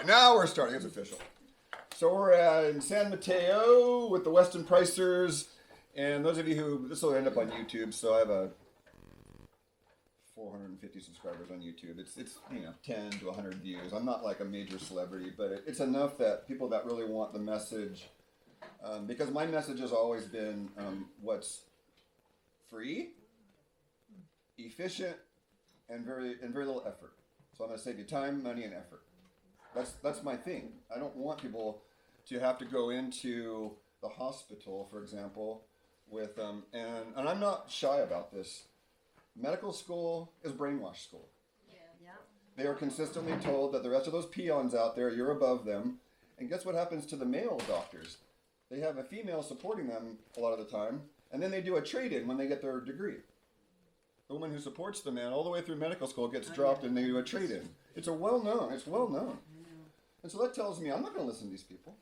Now we're starting. It's official. So we're in San Mateo with the Weston Pricers. And those of you who, this will end up on YouTube. So I have a 450 subscribers on YouTube. It's 10 to 100 views. I'm not like a major celebrity, but it's enough that people that really want the message, because my message has always been what's free, efficient, and very little effort. So I'm going to save you time, money, and effort. That's my thing. I don't want people to have to go into the hospital, for example, with and I'm not shy about this. Medical school is brainwash school. Yeah. They are consistently told that the rest of those peons out there, you're above them. And guess what happens to the male doctors? They have a female supporting them a lot of the time, and then they do a trade-in when they get their degree. The woman who supports the man all the way through medical school gets dropped and they do a trade-in. It's well known. And so that tells me I'm not going to listen to these people.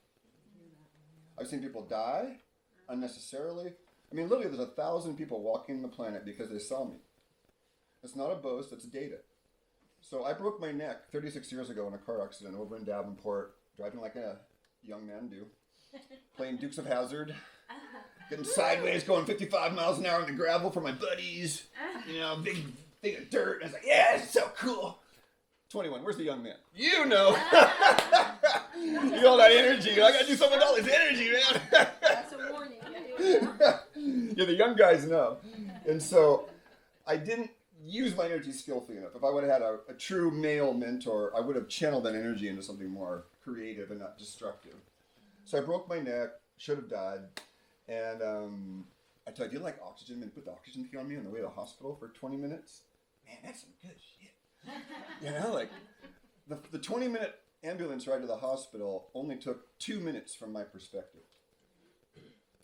I've seen people die unnecessarily. I mean, literally there's 1,000 people walking the planet because they saw me. It's not a boast, it's data. So I broke my neck 36 years ago in a car accident over in Davenport, driving like a young man do, playing Dukes of Hazzard, getting sideways, going 55 miles an hour in the gravel for my buddies, big thing of dirt. And I was like, yeah, it's so cool. 21, where's the young man? You know. You all that energy. I got to do something with all this energy, man. That's a warning. Yeah, the young guys know. And so I didn't use my energy skillfully enough. If I would have had a true male mentor, I would have channeled that energy into something more creative and not destructive. So I broke my neck, should have died. And I told you, like oxygen, and put the oxygen thing on me on the way to the hospital for 20 minutes. Man, that's some good shit. Like the 20-minute ambulance ride to the hospital only took 2 minutes from my perspective.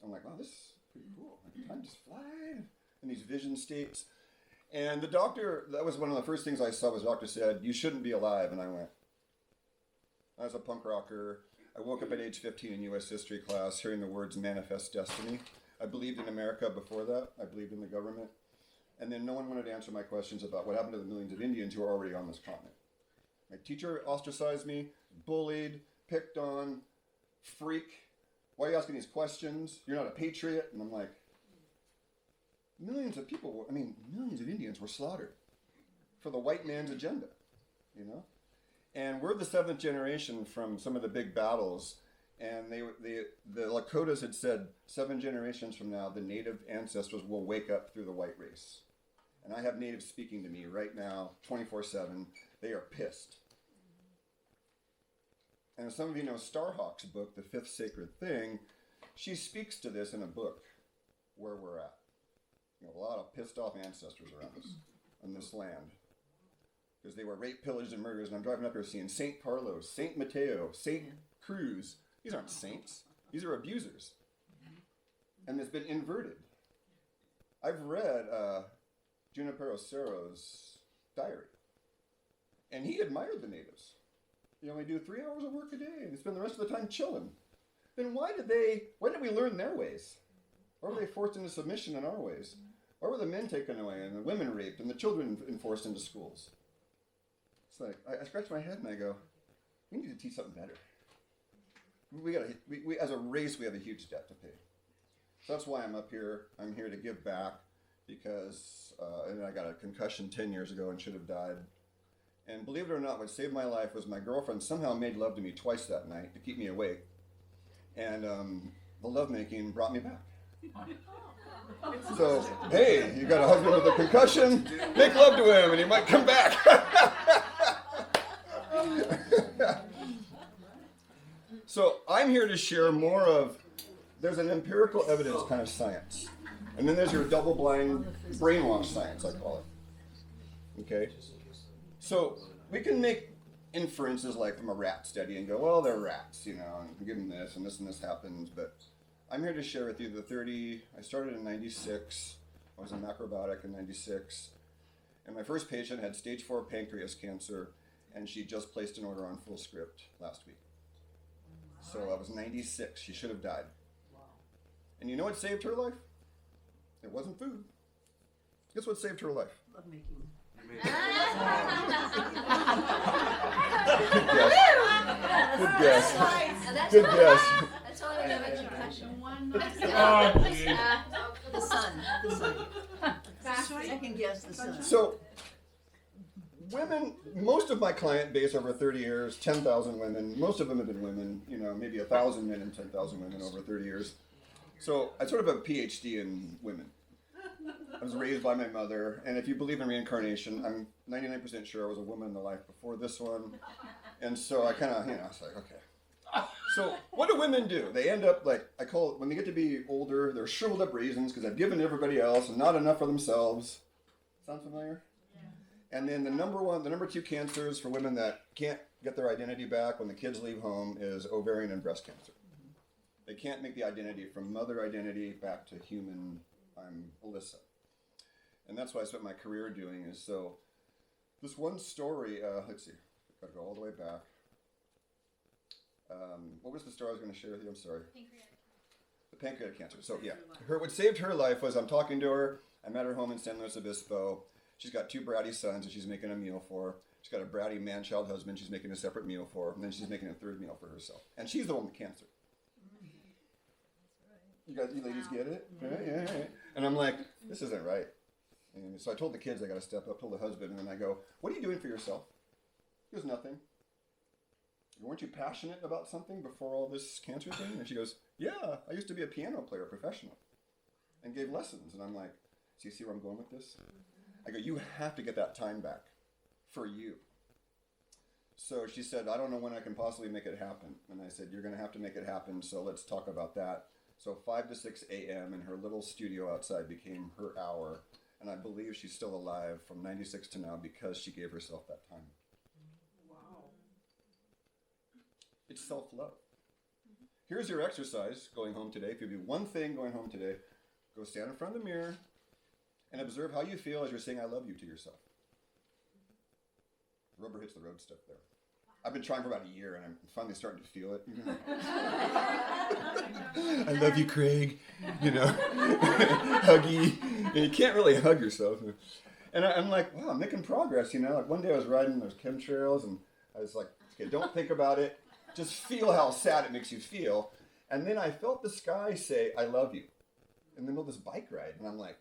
I'm like, wow, this is pretty cool. Time just flies in these vision states. And the doctor, that was one of the first things I saw, was the doctor said, you shouldn't be alive. And I went, I was a punk rocker. I woke up at age 15 in U.S. history class hearing the words manifest destiny. I believed in America before that. I believed in the government. And then no one wanted to answer my questions about what happened to the millions of Indians who are already on this continent. My teacher ostracized me, bullied, picked on, freak. Why are you asking these questions? You're not a patriot. And I'm like, millions of Indians were slaughtered for the white man's agenda, And we're the 7th generation from some of the big battles. And the Lakotas had said 7 generations from now, the native ancestors will wake up through the white race. And I have natives speaking to me right now, 24/7. They are pissed. And some of you know Starhawk's book, The Fifth Sacred Thing. She speaks to this in a book, where we're at. A lot of pissed off ancestors around us on this land. Because they were raped, pillaged, and murdered. And I'm driving up here seeing St. Carlos, St. Mateo, St. Cruz. These aren't saints. These are abusers. And it's been inverted. I've read Junipero Serra's diary. And he admired the natives. They only do 3 hours of work a day and spend the rest of the time chilling. Then why did we learn their ways? Why were they forced into submission in our ways? Why were the men taken away and the women raped and the children enforced into schools? It's like, I scratch my head and I go, we need to teach something better. We as a race, we have a huge debt to pay. So that's why I'm up here. I'm here to give back because and I got a concussion 10 years ago and should have died. And believe it or not, what saved my life was my girlfriend somehow made love to me twice that night to keep me awake. And the lovemaking brought me back. So, hey, you got a husband with a concussion? Make love to him and he might come back. So I'm here to share more of, there's an empirical evidence kind of science. And then there's your double-blind brainwash science, I call it. Okay? So we can make inferences like from a rat study and go, well, they're rats, and give them this and this happens. But I'm here to share with you I started in 96. I was in macrobiotic in 96. And my first patient had stage 4 pancreas cancer, and she just placed an order on full script last week. So I was 96. She should have died. And you know what saved her life? It wasn't food. Guess what saved her life? Love making. Yes. Good guess. Good guess. That's all I have a concussion. The sun. Second guess the sun. So, women, most of my client base over 30 years, 10,000 women, most of them have been women, maybe 1,000 men and 10,000 women over 30 years. So I sort of have a PhD in women. I was raised by my mother, and if you believe in reincarnation, I'm 99% sure I was a woman in the life before this one. And so I kind of, I was like, okay. So what do women do? They end up like, I call it, when they get to be older, they're shriveled up raisins because they've given everybody else and not enough for themselves. Sound familiar? And then the number two cancers for women that can't get their identity back when the kids leave home is ovarian and breast cancer. They can't make the identity from mother identity back to human, I'm Alyssa. And that's what I spent my career doing is, so this one story, let's see, I've got to go all the way back. What was the story I was going to share with you? I'm sorry. The pancreatic cancer. So yeah, what saved her life was I'm talking to her. I'm at her home in San Luis Obispo. She's got 2 bratty sons that she's making a meal for. She's got a bratty man-child husband she's making a separate meal for. And then she's making a 3rd meal for herself. And she's the one with cancer. You ladies get it? Yeah. And I'm like, this isn't right. And so I told the kids I got to step up, told the husband, and then I go, what are you doing for yourself? He goes, nothing. Weren't you passionate about something before all this cancer thing? And she goes, yeah, I used to be a piano player, professional, and gave lessons. And I'm like, so you see where I'm going with this? I go, you have to get that time back for you. So she said, I don't know when I can possibly make it happen. And I said, you're going to have to make it happen, so let's talk about that. So 5 to 6 a.m. in her little studio outside became her hour. And I believe she's still alive from 96 to now because she gave herself that time. Wow. It's self-love. Here's your exercise going home today. If you do one thing going home today, go stand in front of the mirror and observe how you feel as you're saying I love you to yourself. Rubber hits the road stuff there. I've been trying for about a year and I'm finally starting to feel it. I love you, Craig. Huggy. And you can't really hug yourself. And I'm like, wow, I'm making progress, Like one day I was riding those chemtrails and I was like, okay, don't think about it. Just feel how sad it makes you feel. And then I felt the sky say, I love you in the middle of this bike ride. And I'm like,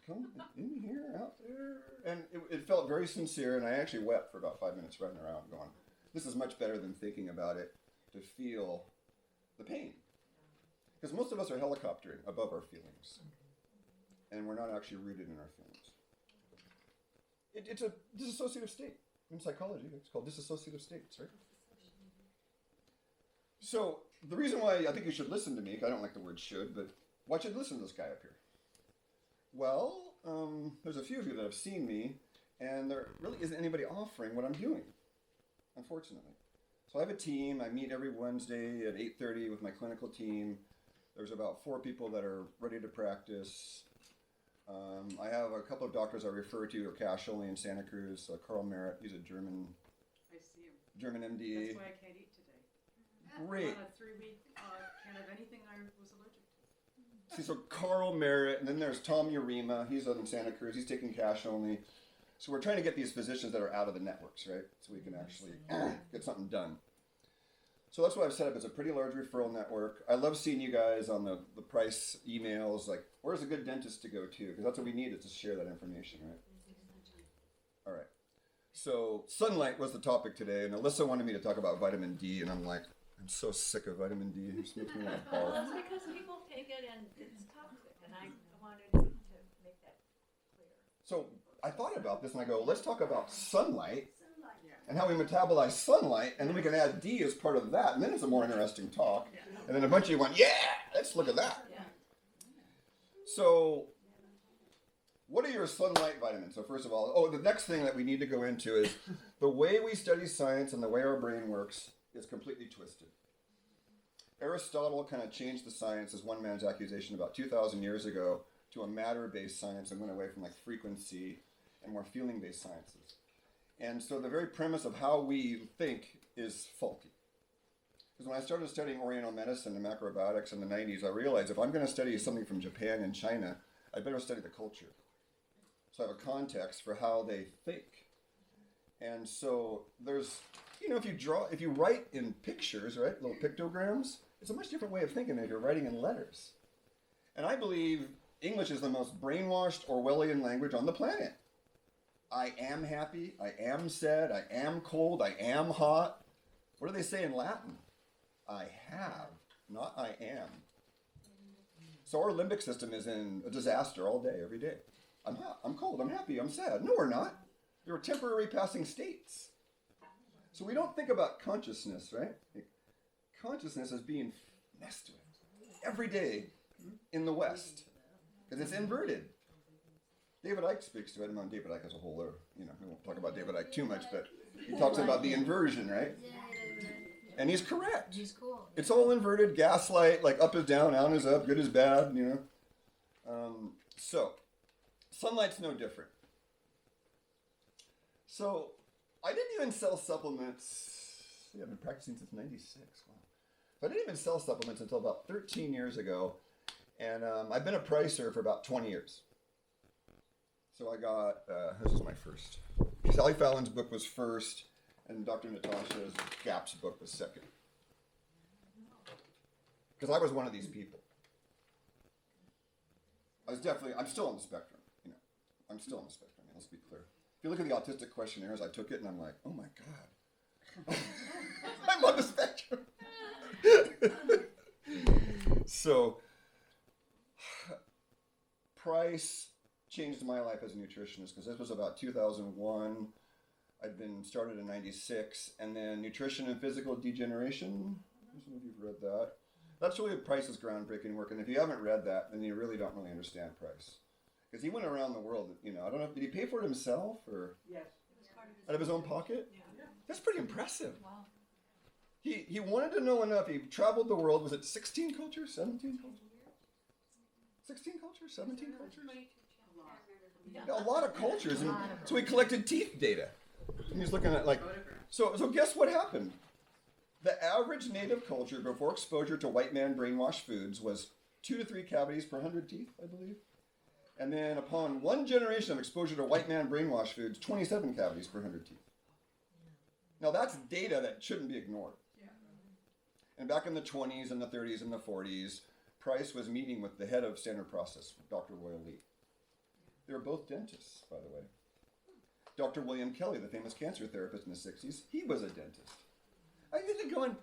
come in here, out there. And it felt very sincere, and I actually wept for about 5 minutes running around going, this is much better than thinking about it, to feel the pain. Because most of us are helicoptering above our feelings, and we're not actually rooted in our feelings. It's a dissociative state. In psychology, it's called dissociative states, right? So the reason why I think you should listen to me, I don't like the word should, but why should you listen to this guy up here? Well, there's a few of you that have seen me, and there really isn't anybody offering what I'm doing, unfortunately. So I have a team. I meet every Wednesday at 8:30 with my clinical team. There's about 4 people that are ready to practice. I have a couple of doctors I refer to who are cash only in Santa Cruz. Carl Merritt, he's a German. I see him. German MD. That's why I can't eat today. Great. On a 3-week, can't have anything I was allergic to. See, so Carl Merritt, and then there's Tom Urema. He's out in Santa Cruz. He's taking cash only. So we're trying to get these physicians that are out of the networks, right? So we can actually get something done. So that's what I've set up. It's a pretty large referral network. I love seeing you guys on the price emails, like, where's a good dentist to go to? Because that's what we need, is to share that information, right? All right. So sunlight was the topic today, and Alyssa wanted me to talk about vitamin D, and I'm like, I'm so sick of vitamin D. It just makes me want to barf. Well, it's because people take it and it's toxic, and I wanted to make that clear. So I thought about this, and I go, let's talk about sunlight and how we metabolize sunlight, and then we can add D as part of that, and then it's a more interesting talk. And then a bunch of you went, yeah, let's look at that. So what are your sunlight vitamins? So first of all, the next thing that we need to go into is the way we study science and the way our brain works is completely twisted. Aristotle kind of changed the science, as one man's accusation, about 2,000 years ago to a matter-based science and went away from frequency and more feeling-based sciences. And so the very premise of how we think is faulty. Because when I started studying Oriental medicine and macrobiotics in the 90s, I realized if I'm going to study something from Japan and China, I better study the culture. So I have a context for how they think. And so there's if you write in pictures, right, little pictograms, it's a much different way of thinking than if you're writing in letters. And I believe English is the most brainwashed Orwellian language on the planet. I am happy, I am sad, I am cold, I am hot. What do they say in Latin? I have, not I am. So our limbic system is in a disaster all day, every day. I'm hot, I'm cold, I'm happy, I'm sad. No, we're not. They're temporary passing states. So we don't think about consciousness, right? Consciousness is being messed with every day in the West because it's inverted. David Icke speaks to it. I mean, David Icke as a whole, we won't talk about David Icke too much, but he talks about the inversion, right? And he's correct. He's cool. It's all inverted, gaslight, like up is down, down is up, good is bad, So, sunlight's no different. So, I didn't even sell supplements. Yeah, I've been practicing since '96. Wow. So I didn't even sell supplements until about 13 years ago. And I've been a pricer for about 20 years. So I got, this is my first. Sally Fallon's book was first, and Dr. Natasha's GAP's book was second. Because I was one of these people. I'm still on the spectrum, I'm still on the spectrum, let's be clear. If you look at the autistic questionnaires, I took it and I'm like, oh my God. I'm on the spectrum. So, Price changed my life as a nutritionist because this was about 2001. I'd been started in '96, and then Nutrition and Physical Degeneration. I don't know if you've read that. That's really Price's groundbreaking work, and if you haven't read that, then you really don't really understand Price. Because he went around the world, I don't know, did he pay for it himself or Yes. out of his own pocket? Yeah. That's pretty impressive. Wow. He wanted to know enough. He traveled the world. Was it 16 cultures? 17 cultures? 16 cultures? 17 cultures? A lot of cultures. And so he collected teeth data. And he's looking at so guess what happened? The average native culture before exposure to white man brainwashed foods was 2 to 3 cavities per 100 teeth, I believe. And then upon one generation of exposure to white man brainwashed foods, 27 cavities per 100 teeth. Now that's data that shouldn't be ignored. And back in the 20s and the 30s and the 40s, Price was meeting with the head of Standard Process, Dr. Royal Lee. They were both dentists, by the way. Dr. William Kelly, the famous cancer therapist in the 60s, he was a dentist. I think they're going,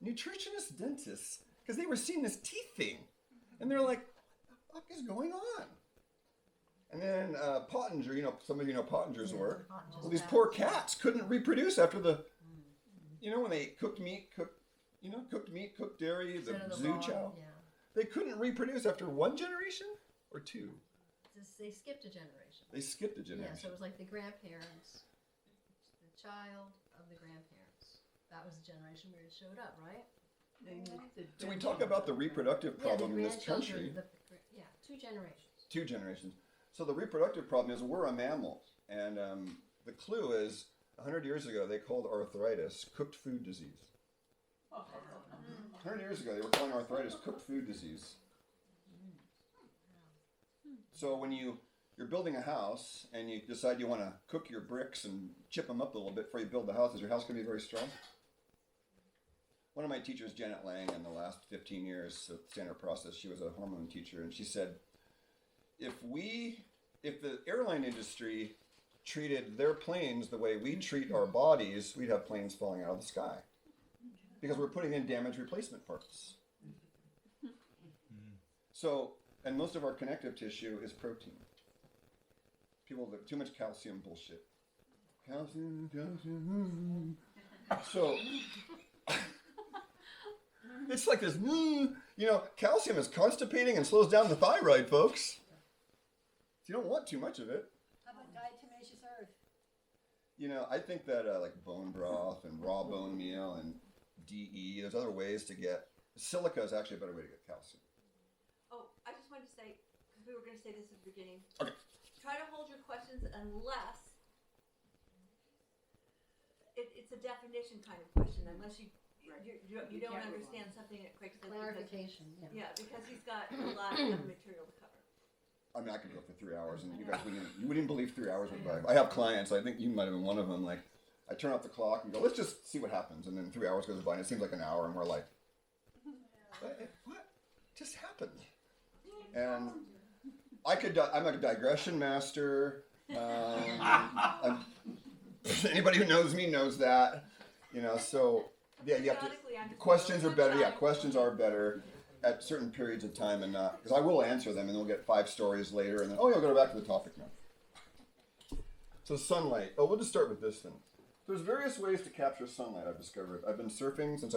nutritionist dentists, because they were seeing this teeth thing. And they're like, what the fuck is going on? And then Pottinger, some of you know Pottinger's work. Well, these poor cats couldn't reproduce after when they cooked meat, cooked dairy, the zoo chow. Yeah. They couldn't reproduce after one generation or two. They skipped a generation. They skipped a generation. Yeah, so it was like the grandparents, the child of the grandparents. That was the generation where it showed up, right? So we talk about the reproductive problem in this country. 2 generations. 2 generations. So the reproductive problem is we're a mammal. And the clue is 100 years ago they called arthritis cooked food disease. 100 years ago they were calling arthritis cooked food disease. So when you're building a house and you decide you want to cook your bricks and chip them up a little bit before you build the house, is your house going to be very strong? One of my teachers, Janet Lang, in the last 15 years of Standard Process, she was a hormone teacher, and she said, if the airline industry treated their planes the way we treat our bodies, we'd have planes falling out of the sky. Because we're putting in damaged replacement parts. So, and most of our connective tissue is protein. People have too much calcium bullshit. Calcium. So, it's like this, calcium is constipating and slows down the thyroid, folks. You don't want too much of it. How about diatomaceous earth? I think that like bone broth and raw bone meal and DE, there's other ways to get, silica is actually a better way to get calcium. Oh, I just wanted to say, because we were going to say this at the beginning. Okay. Try to hold your questions unless it's a definition kind of question, unless you don't understand something that Craig said. Clarification. Yeah, because he's got a lot of material to cover. I mean, I could go for 3 hours, and you guys wouldn't believe 3 hours went by. I have clients. I think you might have been one of them. Like, I turn off the clock and go, let's just see what happens. And then 3 hours goes by and it seems like an hour and we're like, what just happened? And I'm a digression master. Anybody who knows me knows that, so yeah, you have to, Periodically, I'm questions are better. Yeah, questions are better at certain periods of time and not, because I will answer them and we'll get 5 stories later and then, you'll go back to the topic now. So sunlight. We'll just start with this then. There's various ways to capture sunlight, I've discovered. I've been surfing since